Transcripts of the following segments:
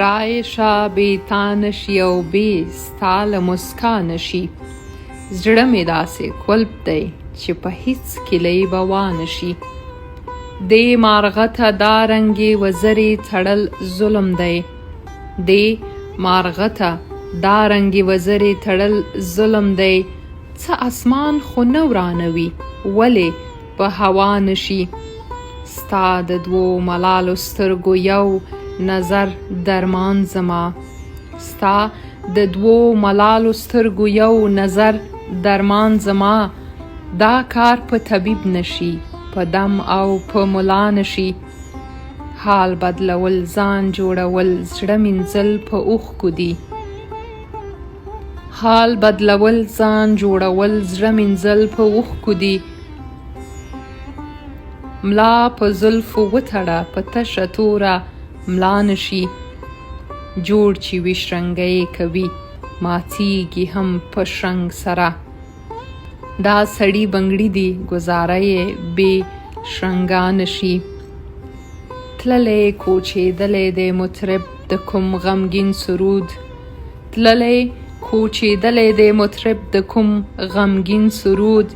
رایشه بې تا نشي او بې ستا له مسکا نشي. زړه مې داسې کولپ دی چې په هیڅ کیلۍ به وانشي. دې مارغه ته دا رنګې وزرې تړل ظلم دی. دې مارغه ته دا رنګې وزرې تړل ظلم دی. څه اسمان خو نه ورانوي ولې په هوا نشي. ستا د دوو ملالو سترګو یو نظر درمان زما. ستا د دوو ملالو سترګو یو نظر درمان زما. دا کار په طبیب نشي په دم او په ملا نشي. حال بدلول ځان جوړول زړه مینځل په اوښکو دي. حال بدلول ځان جوړول زړه مینځل په اوښکو دي. ملا په زلفو وتړه په تشه توره ملا نشي. جوړ چې وي شرنګی کوي ماتیږي هم په شرنګ سره. دا سړي بنګړي دي ګزاره یې بې شرنګا نشي. تللی کوچېدلی دی مطرب د کوم غمګین سرود. تللی کوچېدلی دی مطرب د کوم غمګین سرود.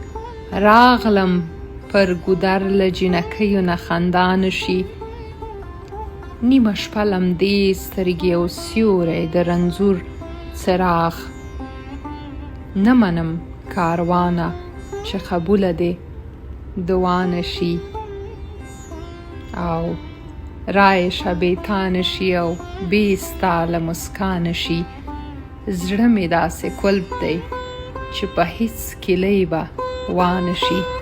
راغلم پر ګودر له جنکیو نه خندا نشي. نیمه شپه لمدې سترګې او سیوری د رنځور څراغ. نه منم کاروانه چې قبوله دې دعا نشي. او رایشه بې تا نشي او بې ستا له مسکا نشي. زړه مې داسې کولپ دی چې په هیڅ کیلۍ به وانشي.